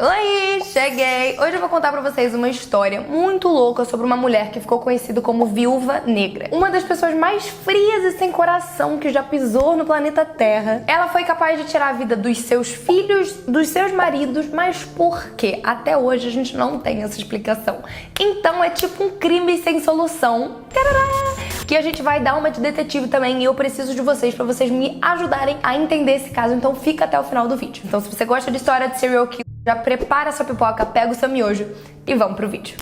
Oi, cheguei! Hoje eu vou contar pra vocês uma história muito louca sobre uma mulher que ficou conhecida como Viúva Negra. Uma das pessoas mais frias e sem coração que já pisou no planeta Terra. Ela foi capaz de tirar a vida dos seus filhos, dos seus maridos, mas por quê? Até hoje a gente não tem essa explicação. Então é tipo um crime sem solução. Tarará! Que a gente vai dar uma de detetive também e eu preciso de vocês pra vocês me ajudarem a entender esse caso, então fica até o final do vídeo. Então se você gosta de história de serial killer, já prepara sua pipoca, pega o seu miojo e vamos pro vídeo.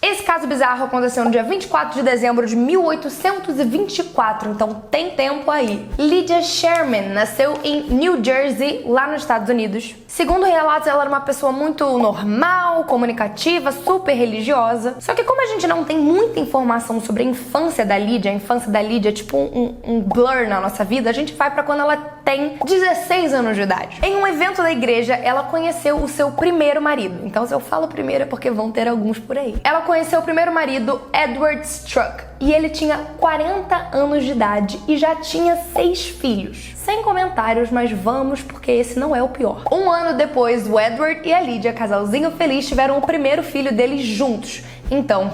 Esse caso bizarro aconteceu no dia 24 de dezembro de 1824, então tem tempo aí. Lydia Sherman nasceu em New Jersey, lá nos Estados Unidos. Segundo relatos, ela era uma pessoa muito normal, comunicativa, super religiosa. Só que como a gente não tem muita informação sobre a infância da Lydia é tipo um blur na nossa vida, a gente vai pra quando ela tem 16 anos de idade. Em um evento da igreja, ela conheceu o seu primeiro marido. Então se eu falo primeiro é porque vão ter alguns por aí. Ela conheceu o primeiro marido, Edward Struck, e ele tinha 40 anos de idade e já tinha 6 filhos. Sem comentários, mas vamos porque esse não é o pior. Um ano depois, o Edward e a Lydia, casalzinho feliz, tiveram o primeiro filho deles juntos. Então,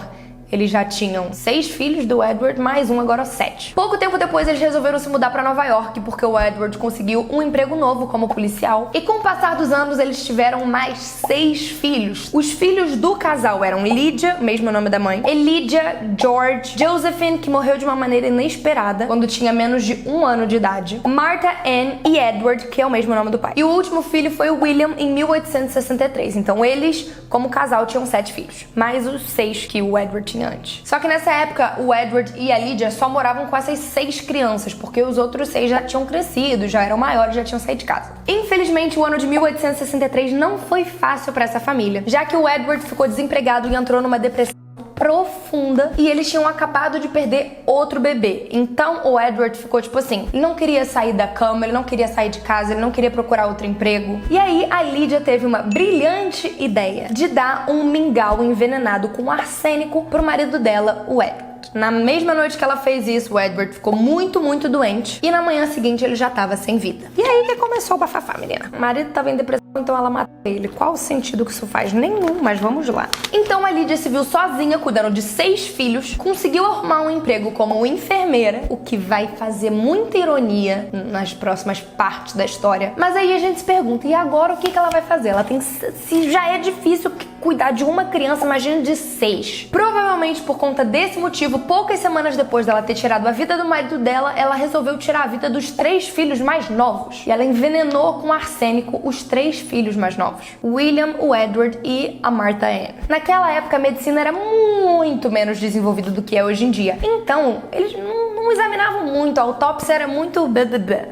eles já tinham 6 filhos do Edward, mais um, agora 7. Pouco tempo depois, eles resolveram se mudar pra Nova York, porque o Edward conseguiu um emprego novo como policial. E com o passar dos anos, eles tiveram mais 6 filhos. Os filhos do casal eram Lydia, mesmo nome da mãe, Elijah, George, Josephine, que morreu de uma maneira inesperada, quando tinha menos de 1 ano de idade, Martha Ann e Edward, que é o mesmo nome do pai. E o último filho foi o William, em 1863. Então eles, como casal, tinham 7 filhos, mais os 6 que o Edward tinha antes. Só que nessa época, o Edward e a Lydia só moravam com essas 6 crianças, porque os outros 6 já tinham crescido, já eram maiores, já tinham saído de casa. Infelizmente, o ano de 1863 não foi fácil para essa família, já que o Edward ficou desempregado e entrou numa depressão profunda e eles tinham acabado de perder outro bebê. Então o Edward ficou tipo assim, ele não queria sair da cama, ele não queria sair de casa, ele não queria procurar outro emprego. E aí a Lydia teve uma brilhante ideia de dar um mingau envenenado com arsênico pro marido dela, o Edward. Na mesma noite que ela fez isso, o Edward ficou muito doente e na manhã seguinte ele já tava sem vida. E aí que começou o bafafá, menina. O marido tava em depressão, então ela matou ele. Qual o sentido que isso faz? Nenhum, mas vamos lá. Então a Lydia se viu sozinha, cuidando de 6 filhos, conseguiu arrumar um emprego como enfermeira, o que vai fazer muita ironia nas próximas partes da história. Mas aí a gente se pergunta, e agora o que ela vai fazer? Ela tem, se já é difícil cuidar de uma criança, imagina de 6. Provavelmente por conta desse motivo, poucas semanas depois dela ter tirado a vida do marido dela, ela resolveu tirar a vida dos 3 filhos mais novos. E ela envenenou com arsênico os 3 filhos mais novos, o William, o Edward e a Martha Ann. Naquela época a medicina era muito menos desenvolvida do que é hoje em dia. Então, eles não examinavam muito, a autópsia era muito blá.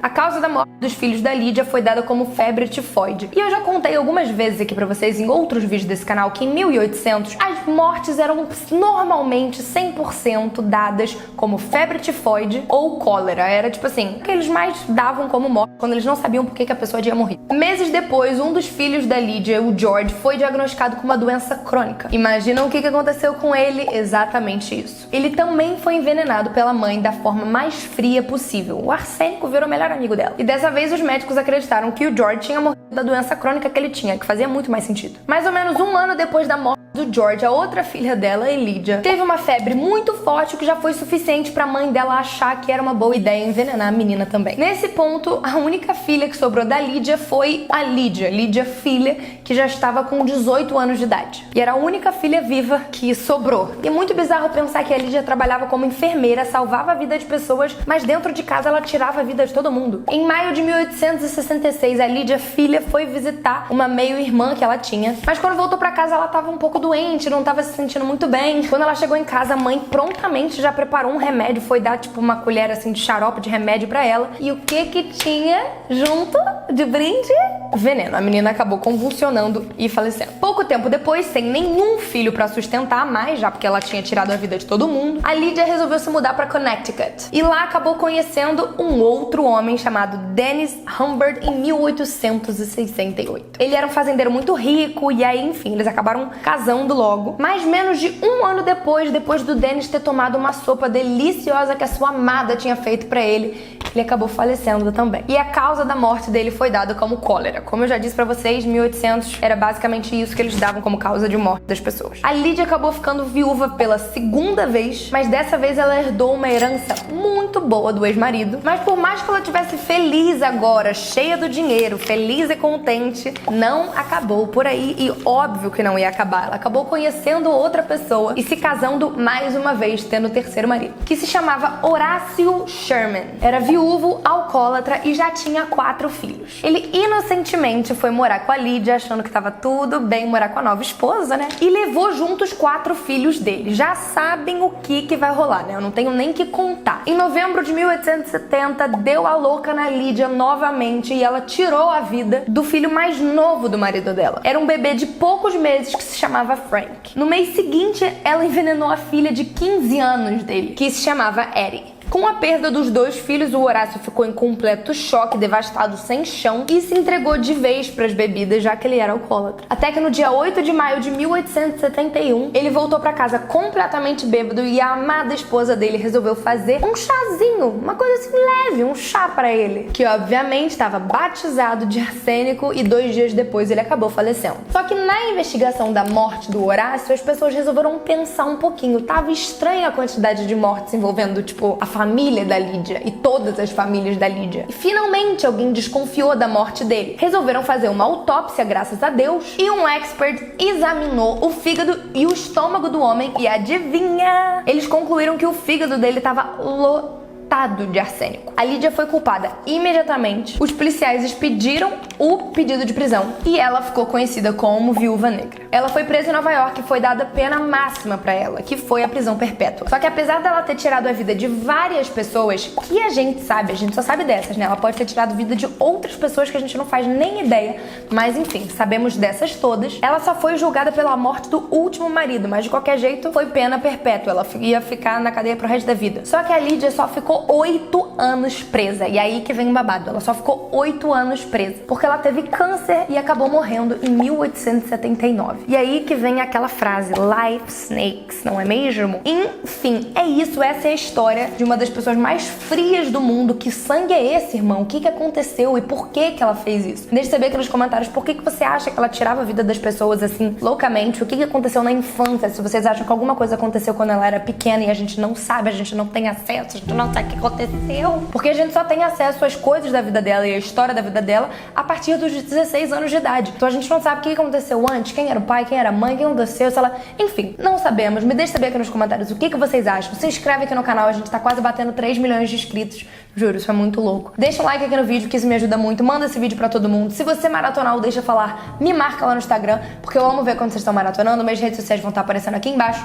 A causa da morte dos filhos da Lydia foi dada como febre tifoide. E eu já contei algumas vezes aqui pra vocês em outros vídeos desse canal que em 1800 as mortes eram normalmente 100% dadas como febre tifoide ou cólera. Era tipo assim, o que eles mais davam como morte quando eles não sabiam por que a pessoa tinha morrido. Meses depois, um dos filhos da Lydia, o George, foi diagnosticado com uma doença crônica. Imaginam o que aconteceu com ele? Exatamente isso. Ele também foi envenenado pela mãe da forma mais fria possível. O arsênico virou o melhor amigo dela. E dessa vez os médicos acreditaram que o George tinha morrido da doença crônica que ele tinha, que fazia muito mais sentido. Mais ou menos 1 ano depois da morte do George, a outra filha dela, Elijah, teve uma febre muito forte, o que já foi suficiente pra mãe dela achar que era uma boa ideia envenenar a menina também. Nesse ponto, a única filha que sobrou da Lydia foi a Lydia filha, que já estava com 18 anos de idade. E era a única filha viva que sobrou. E é muito bizarro pensar que a Lydia trabalhava como enfermeira, salvava a vida de pessoas, mas dentro de casa ela tirava a vida de todo mundo. Em maio de 1866, a Lydia filha foi visitar uma meio-irmã que ela tinha, mas quando voltou pra casa ela estava um pouco doente, não estava se sentindo muito bem. Quando ela chegou em casa, a mãe prontamente já preparou um remédio, foi dar tipo uma colher assim de xarope de remédio pra ela. E o que tinha junto de brinde? Veneno. A menina acabou convulsionando e falecendo. Pouco tempo depois, sem nenhum filho pra sustentar mais, já porque ela tinha tirado a vida de todo mundo, a Lydia resolveu se mudar pra Connecticut. E lá acabou conhecendo um outro homem chamado Dennis Humbert em 1868. Ele era um fazendeiro muito rico e aí, enfim, eles acabaram casando logo. Mas menos de 1 ano depois do Dennis ter tomado uma sopa deliciosa que a sua amada tinha feito pra ele, ele acabou falecendo também. E a causa da morte dele foi dada como cólera. Como eu já disse pra vocês, 1800 era basicamente isso que eles davam como causa de morte das pessoas. A Lydia acabou ficando viúva pela segunda vez, mas dessa vez ela herdou uma herança muito boa do ex-marido. Mas por mais que ela tivesse feliz agora, cheia do dinheiro, feliz e contente, não acabou por aí, e óbvio que não ia acabar. Ela acabou conhecendo outra pessoa e se casando mais uma vez, tendo o terceiro marido, que se chamava Horácio Sherman. Era viúvo, alcoólatra e já tinha 4 filhos. Ele inocentemente foi morar com a Lydia, achando que tava tudo bem morar com a nova esposa, né? E levou junto os 4 filhos dele. Já sabem o que vai rolar, né? Eu não tenho nem que contar. Em novembro de 1870, deu a louca na Lydia novamente e ela tirou a vida do filho mais novo do marido dela. Era um bebê de poucos meses que se chamava Frank. No mês seguinte, ela envenenou a filha de 15 anos dele, que se chamava Eddie. Com a perda dos 2 filhos, o Horácio ficou em completo choque, devastado, sem chão, e se entregou de vez para as bebidas, já que ele era alcoólatra. Até que no dia 8 de maio de 1871, ele voltou para casa completamente bêbado e a amada esposa dele resolveu fazer um chazinho, uma coisa assim leve, um chá para ele, que obviamente estava batizado de arsênico, e 2 dias depois ele acabou falecendo. Só que na investigação da morte do Horácio, as pessoas resolveram pensar um pouquinho. Tava estranha a quantidade de mortes envolvendo, tipo, a família da Lydia e todas as famílias da Lydia. E finalmente alguém desconfiou da morte dele. Resolveram fazer uma autópsia, graças a Deus, e um expert examinou o fígado e o estômago do homem e adivinha? Eles concluíram que o fígado dele estava lotado de arsênico. A Lydia foi culpada imediatamente. Os policiais expediram o pedido de prisão e ela ficou conhecida como Viúva Negra. Ela foi presa em Nova York e foi dada pena máxima pra ela, que foi a prisão perpétua. Só que apesar dela ter tirado a vida de várias pessoas, que a gente sabe, a gente só sabe dessas, né? Ela pode ter tirado a vida de outras pessoas que a gente não faz nem ideia, mas enfim, sabemos dessas todas. Ela só foi julgada pela morte do último marido, mas de qualquer jeito foi pena perpétua. Ela ia ficar na cadeia pro resto da vida. Só que a Lydia só ficou 8 anos presa. E aí que vem o babado. Ela só ficou 8 anos presa, porque ela teve câncer e acabou morrendo em 1879. E aí que vem aquela frase, life snakes, não é mesmo? Enfim, é isso. Essa é a história de uma das pessoas mais frias do mundo. Que sangue é esse, irmão? O que aconteceu e por que ela fez isso? Deixa eu saber aqui nos comentários por que você acha que ela tirava a vida das pessoas assim, loucamente. O que aconteceu na infância? Se vocês acham que alguma coisa aconteceu quando ela era pequena e a gente não sabe, a gente não tem acesso, a gente não sabe o que aconteceu. Porque a gente só tem acesso às coisas da vida dela e à história da vida dela a partir dos 16 anos de idade. Então a gente não sabe o que aconteceu antes, quem era o pai, quem era a mãe, quem aconteceu, sei lá. Enfim, não sabemos. Me deixa saber aqui nos comentários o que vocês acham. Se inscreve aqui no canal, a gente tá quase batendo 3 milhões de inscritos. Juro, isso é muito louco. Deixa um like aqui no vídeo, que isso me ajuda muito. Manda esse vídeo pra todo mundo. Se você maratonar ou deixa falar, me marca lá no Instagram, porque eu amo ver quando vocês estão maratonando. Minhas redes sociais vão estar aparecendo aqui embaixo.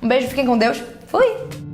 Um beijo, fiquem com Deus. Fui!